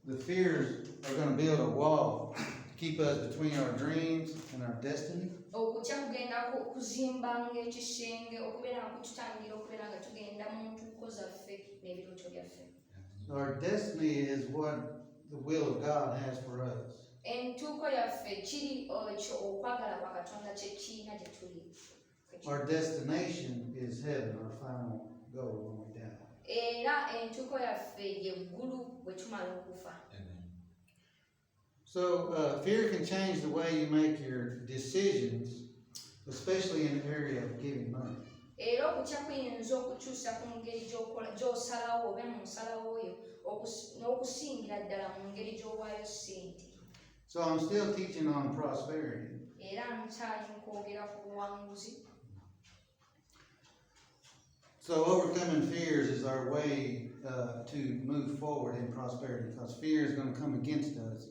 The fears are going to build a wall to keep us between our dreams and our destiny. Our destiny is what the will of God has for us. Our destination is heaven, our final goal when we die. So fear can change the way you make your decisions, especially in the area of giving money. So I'm still teaching on prosperity. So overcoming fears is our way to move forward in prosperity, because fear is going to come against us.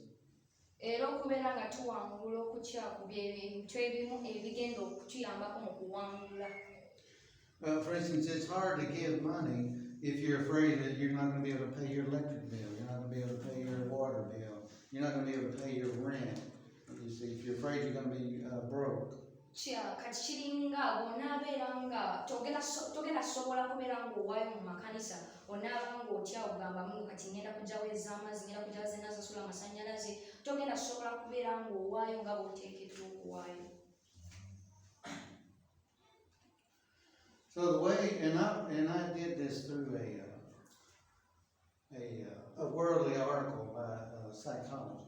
For instance, it's hard to give money if you're afraid that you're not going to be able to pay your electric bill, you're not going to be able to pay your water bill, you're not going to be able to pay your rent. You see, if you're afraid you're going to be broke. So the way, and I did this through a worldly article by a psychologist.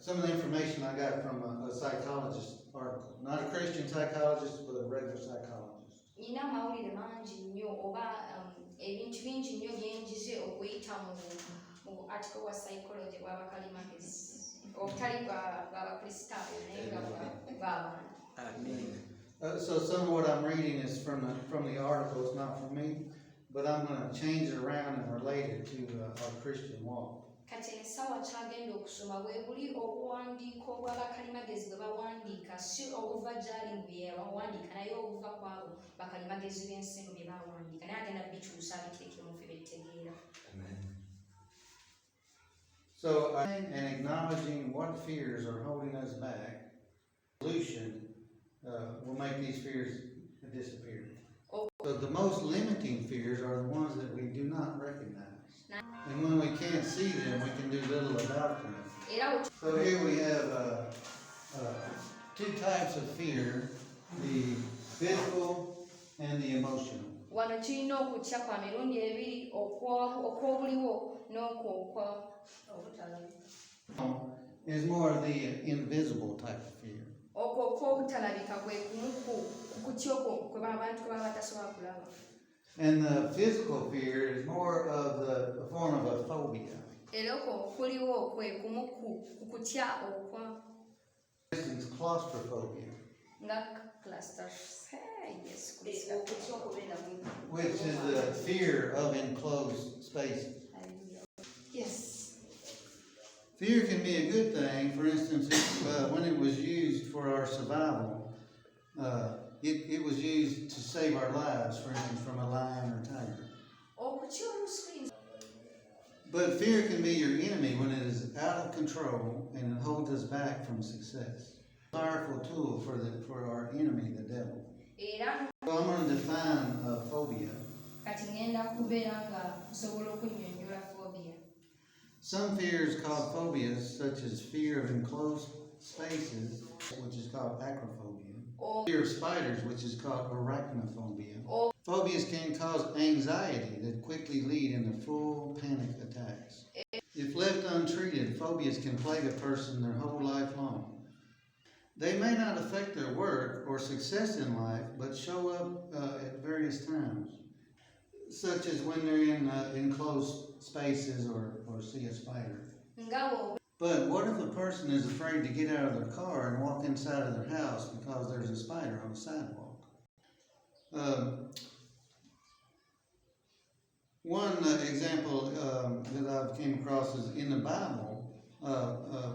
Some of the information I got from a psychologist article, not a Christian psychologist, but a regular psychologist. So some of what I'm reading is from the article. It's not from me, but I'm going to change it around and relate it to our Christian walk. So, and acknowledging what fears are holding us back, solution will make these fears disappear. So the most limiting fears are the ones that we do not recognize. And when we can't see them, we can do little about them. So here we have two types of fear, the physical and the emotional. Is more of the invisible type of fear. And the physical fear is more of the form of a phobia. For instance, claustrophobia, which is the fear of enclosed spaces. Yes. Fear can be a good thing. For instance, when it was used for our survival, it was used to save our lives, for instance, from a lion or tiger. But fear can be your enemy when it is out of control and it holds us back from success. A powerful tool for our enemy, the devil. So I'm going to define phobia. Some fears called phobias, such as fear of enclosed spaces, which is called acrophobia, fear of spiders, which is called arachnophobia. Phobias can cause anxiety that quickly lead into full panic attacks. If left untreated, phobias can plague a person their whole life long. They may not affect their work or success in life, but show up at various times, such as when they're in enclosed spaces or see a spider. But what if a person is afraid to get out of their car and walk inside of their house because there's a spider on the sidewalk? One example that I've came across is in the Bible,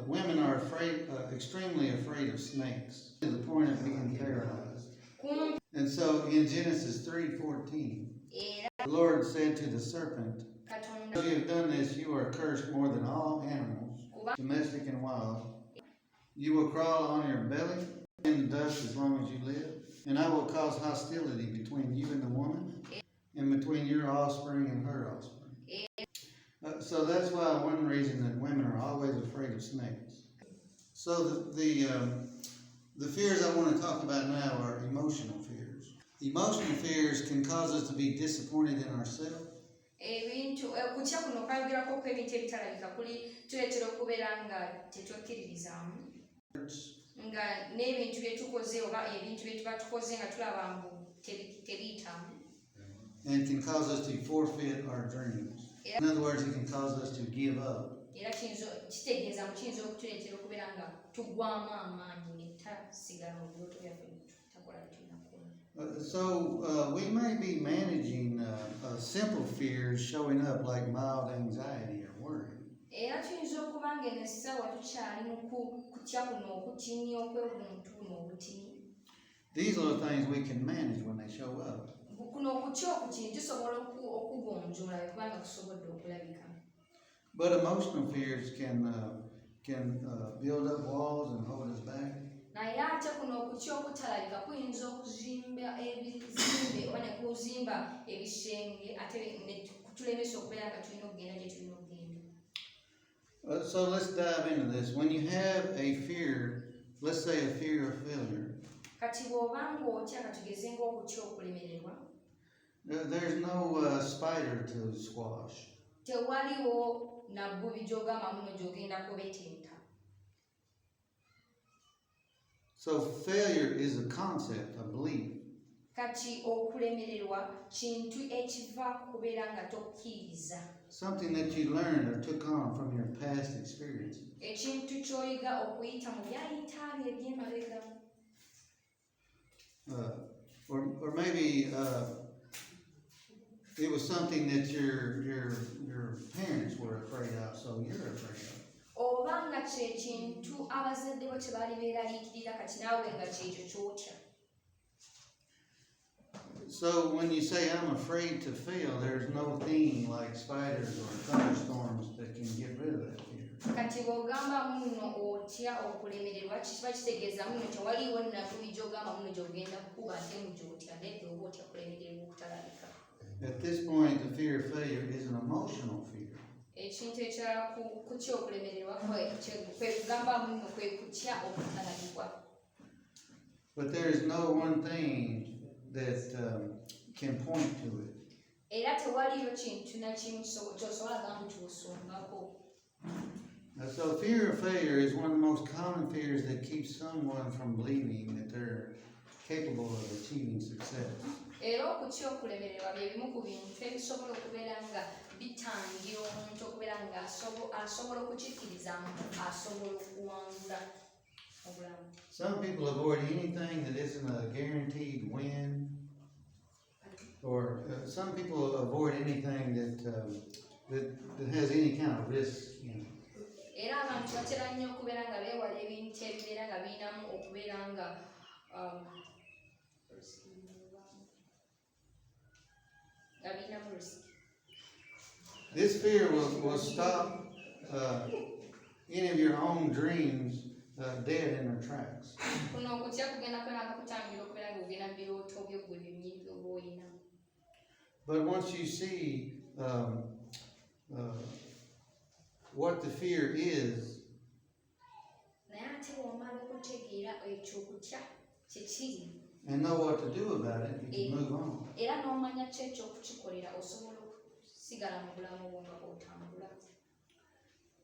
women are extremely afraid of snakes to the point of being paralyzed. And so in Genesis 3:14, The Lord said to the serpent, "Because you have done this, you are cursed more than all animals, domestic and wild. You will crawl on your belly in the dust as long as you live, and I will cause hostility between you and the woman, and between your offspring and her offspring." So that's why one reason that women are always afraid of snakes. So the fears I want to talk about now are emotional fears. Emotional fears can cause us to be disappointed in ourselves. Kutya kuno kwayogerako ebintu ebitalabika tuleetera okubeera nga tetwekkiririzaamu nga n'ebintu bye tukoze oba ebintu bye tuba tukoze nga tulaba mbu tebiyitamu. And can cause us to forfeit our dreams. In other words, it can cause us to give up. Era kitegeeza mu kiyinza okutuleetera okubeera nga tuggwaamu amaanyi ne tutasigala mu birooto byaffe tutakola bitunakola. So we may be managing simple fears showing up like mild anxiety or worry. Era tuyinza okuba nga eno essaawa tukyali mu kutya kuno okutinya okwebuntu n'obutini. These are the things we can manage when they show up. Kuno okutya okutini tusobola okugonjoola kubanga kusobodde okulabika. But emotional fears can build up walls and hold us back. Naye ate kuno okutya okutalabika kuyinza okuzimba ebizimbe oba ne kuzimba ebisenge ate ne kutulemesa okubeera nga tulina okugenda gye tulina okugenda. So let's dive into this. When you have a fear, let's say a fear of failure. Kati bw'oba ng'otya katugeze ng'okutya okulemererwa. There's no spider to squash. Tewaliwo nabbubi gy'ogamba muno gy'ogenda kubetenta. So failure is a concept, a belief. Kati okulemererwa kintu ekiva kubeera nga tokkiriza. Something that you learned or took on from your past experiences. Ekintu ky'oyiga okuyita mu byayita bye eby'emabega. Or maybe it was something that your parents were afraid of, so you're afraid of. Oba nga kye kintu abazadde bo tebaali beeraliikirira kati naawe nga kyekyo ky'otya. So when you say I'm afraid to fail, there's no thing like spiders or thunderstorms that can get rid of that fear. Kati bw'ogamba muno otya okulemererwa kiba kitegeeza muno tewaliwo nabbubi gy'ogamba muno gy'ogenda kukuba ate mu gy'otya nedda oba otya kulemererwa okutalabika. At this point, the fear of failure is an emotional fear. Ekintu ekirala kutya okulemererwa kwe kugamba muno kwe kutya okutalabibwa. But there is no one thing that can point to it. Era tewaliyo kintu na kimu ky'osobola gamba ky'osongako. So fear of failure is one of the most common fears that keeps someone from believing that they're capable of achieving success. Era okutya okulemererwa bye bimu ku bintu ebisobola okubeera nga bitangira omuntu okubeera nga asobola okukikkirizamu asobola okuwangula obulamu. Some people avoid anything that isn't a guaranteed win, or some people avoid anything that has any kind of risk in it. Era abantu batera nnyo okubeera nga beewala ebintu ebibeera nga birinamu okubeera nga birinamu risk. This fear will stop any of your own dreams dead in their tracks. Kuno okutya kugenda kwera kutangira okubeera nga ogenda mu birooto byo gwe byennyini by'oba olina. But once you see what the fear is, and know what to do about it, you can move on.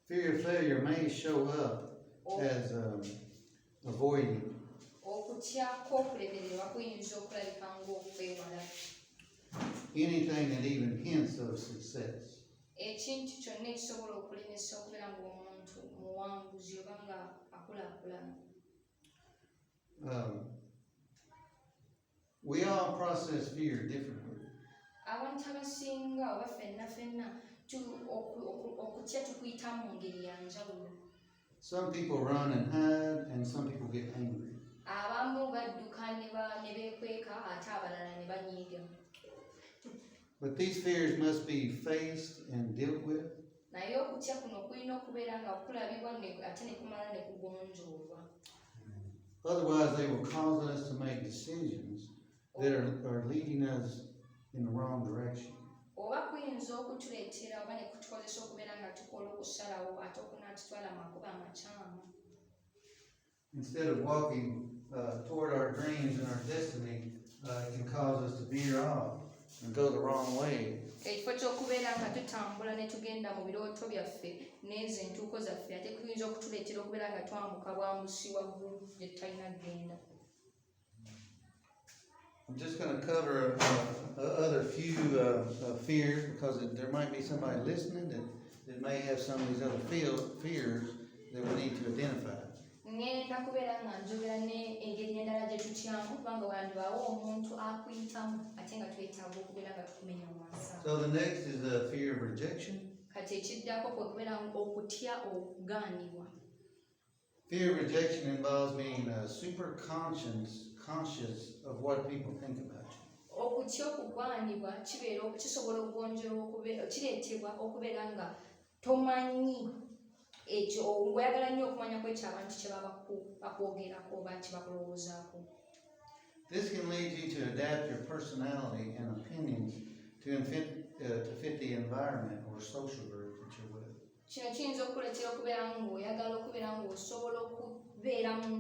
Fear of failure may show up as avoiding. Anything that even hints of success. We all process fear differently. Some people run and hide, and some people get angry. But these fears must be faced and dealt with. naye okutya kuno kulina okubeera nga kulabibwa ate ne kumala ne kugonjoolwa. Otherwise, they will cause us to make decisions that are leading us in the wrong direction. Oba kuyinza okutuleetera oba ne kutukozesa okubeera nga tukola okusalawo ate okunaatutwala amakubo amakyamu. Instead of walking toward our dreams and our destiny, it can cause us to veer off and go the wrong way. Ekifo ky'okubeera nga tutambula ne tugenda mu birooto byaffe n'ezo entuuko zaffe ate kuyinza okutuleetera okubeera nga twambuka bwambusi waggulu gye tutalina kugenda. I'm just going to cover other few fears because there might be somebody listening that may have some of these other fears that we need to identify. Ngenda kubeera nga njogera n'engeri endala gye tutyamu kubanga wandibaawo omuntu akuyitamu ate nga twetaaga okubeera nga tukumenya wansi. So the next is the fear of rejection. Kati ekiddako kwe kubeera okutya okugaanibwa. Fear of rejection involves being super conscious of what people think about you. Okutya okugwanibwa kisobola okugonjera kireetebwa okubeera nga tomanyi ekyo oyagala nnyo okumanya ku ekyo abantu kye baba bakwogerako oba kye bakulowoozaako. This can lead you to adapt your personality and opinions to fit the environment or social group that you're with. Kino kiyinza okukuleetera okubeera ng'oyagala okubeera ng'osobola okubeeramu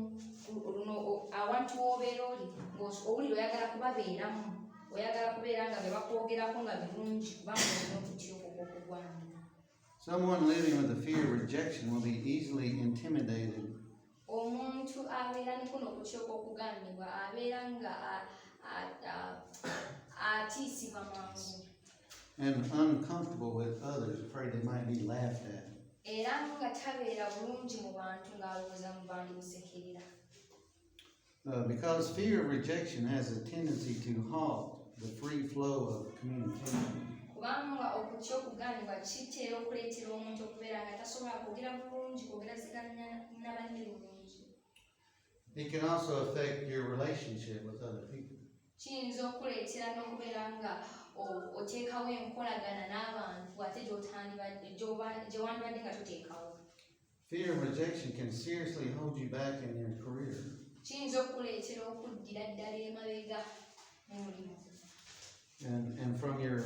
awantu w'obeera oli ng'owulira oyagala kubabeeramu oyagala kubeera nga be bakwogerako nga birungi kubanga olina okutya okugwanibwa. Someone living with a fear of rejection will be easily intimidated. Omuntu abeera ne kuno okutya okugaanibwa abeera nga atiisibwa mangu. And uncomfortable with others, afraid they might be laughed at. Era nga tabeera bulungi mu bantu ng'alowooza mu bandi musekerera. Because fear of rejection has a tendency to halt the free flow of communication. Kubanga okutya okugaanibwa kitera okuleetera omuntu okubeera nga tasobola kwogera bulungi kwogerasiganya na banne bulungi. It can also affect your relationship with other people. Kiyinza okuleetera n'okubeera nga oteekawo enkolagana n'abantu ate gye wandibadde nga toteekawo. Fear of rejection can seriously hold you back in your career. Kiyinza okuleetera okuddira ddala emabega mu mulimu. And from your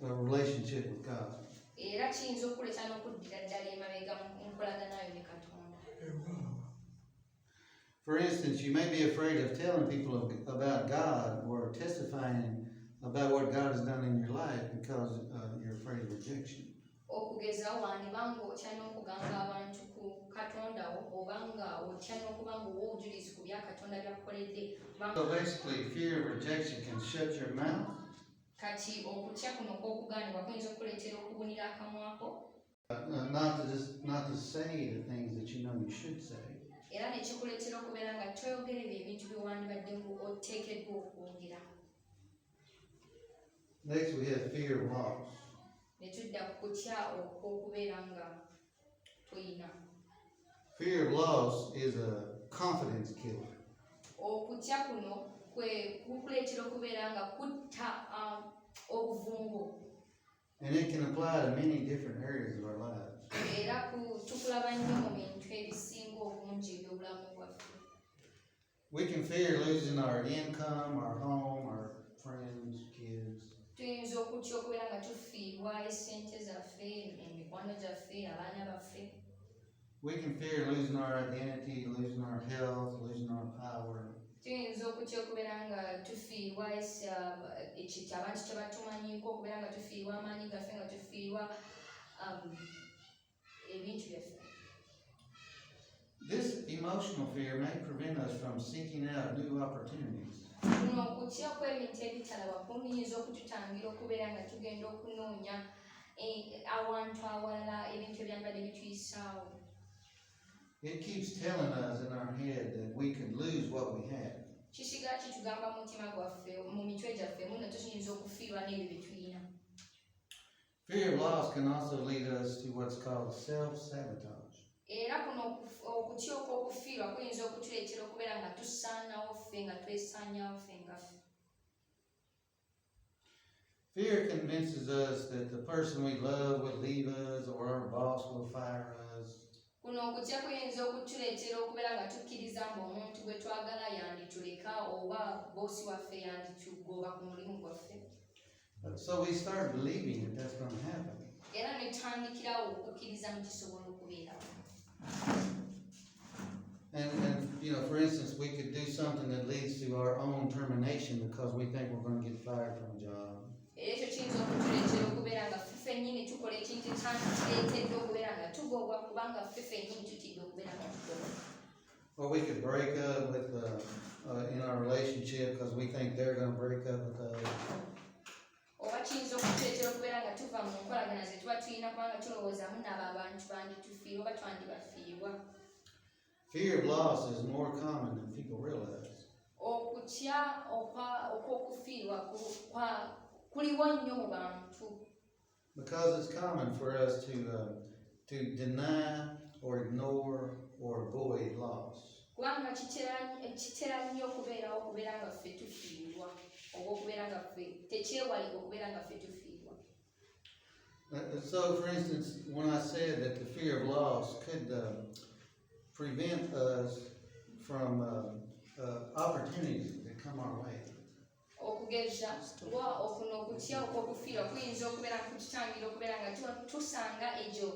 relationship with God. Era kiyinza okuleetera n'okuddira ddala emabega mu nkolagana yo ne Katonda. For instance, you may be afraid of telling people about God or testifying about what God has done in your life because you're afraid of rejection. Okugeza wandiba ng'otya n'okugamba abantu ku Katonda wo oba nga otya n'okuba ng'owa obujulizi ku bya Katonda by'akukoledde. So basically, fear of rejection can shut your mouth. Kati okutya kuno kw'okugaanibwa kuyinza okuleetera okubunira akamwako. Not to say the things that you know you should say. Era ne kikuleetera okubeera nga toyogera ebintu bye wandibadde oteekeddwa okwogera. Next, we have fear of loss. Ne tudda ku kutya okw'okubeera nga toyina. Fear of loss is a confidence killer. Okutya kuno kukuleetera okubeera nga kutta obuvumbo. And it can apply to many different areas of our lives. Era tukulaba nnyo mu bintu ebisinga obungi eby'obulamu bwaffe. We can fear losing our income, our home, our friends, kids. Tuyinza okutya okubeera nga tufiirwa essente zaffe, emikwano gyaffe, abaana baffe. We can fear losing our identity, losing our health, losing our power. Tuyinza okutya okubeera nga tufiirwa abantu kye batumanyiko, okubeera nga tufiirwa amaanyi gaffe, nga tufiirwa ebintu byaffe. This emotional fear may prevent us from seeking out new opportunities. Kuno okutya kw'ebintu ebitalaba kuyinza okututangira okubeera nga tugenda okunoonya awantu awalala ebintu ebyandibadde bituyisaawo. It keeps telling us in our head that we could lose what we have. Kisiga kitugamba mu mutima gwaffe, mu mitwe gyaffe, muno tuyinza okufiirwa n'ebyo bye tulina. Fear of loss can also lead us to what's called self-sabotage. Era kuno okutya okw'okufiirwa kuyinza okutuleetera okubeera nga tusaanawo ffe nga twesaanyaawo ffe nga ffe. Fear convinces us that the person we love will leave us or our boss will fire us. Kuno okutya kuyinza okutuleetera okubeera nga tukkiriza mbu omuntu gwe twagala yandituleka oba boosi waffe yanditugoba ku mulimu gwaffe. So we start believing that that's going to happen. Era ne tutandikirawo okukkiriza mu kisobola okubeerawo. And you know, for instance, we could do something that leads to our own termination because we think we're going to get fired from a job. Era ekyo kiyinza okutuleetera okubeera nga ffe ffennyini tukola ekintu ekyandikireetedde okubeera nga tugobwa kubanga ffe ffennyini tutidde okubeera nga tugobwa. Or we could break up with in our relationship because we think they're going to break up with us. Oba kiyinza okutuleetera okubeera nga tuva mu nkolagana ze tuba tulina kubanga tulowooza munaabo abantu banditufiirwa oba twandibafiirwa. Fear of loss is more common than people realize. Okutya okw'okufiirwa kuliwo nnyo mu bantu. Because it's common for us to deny or ignore or avoid loss. Kubanga kitera nnyo okubeera nga ffe tufiirwa oba okubeera nga ffe tekyewalika okubeera nga ffe tufiirwa. So, for instance, when I said that the fear of loss could prevent us from opportunities that come our way. Okugeza okuno okutya okw'okufiirwa kuyinza okubeera nga kututangira okubeera nga tusanga egyo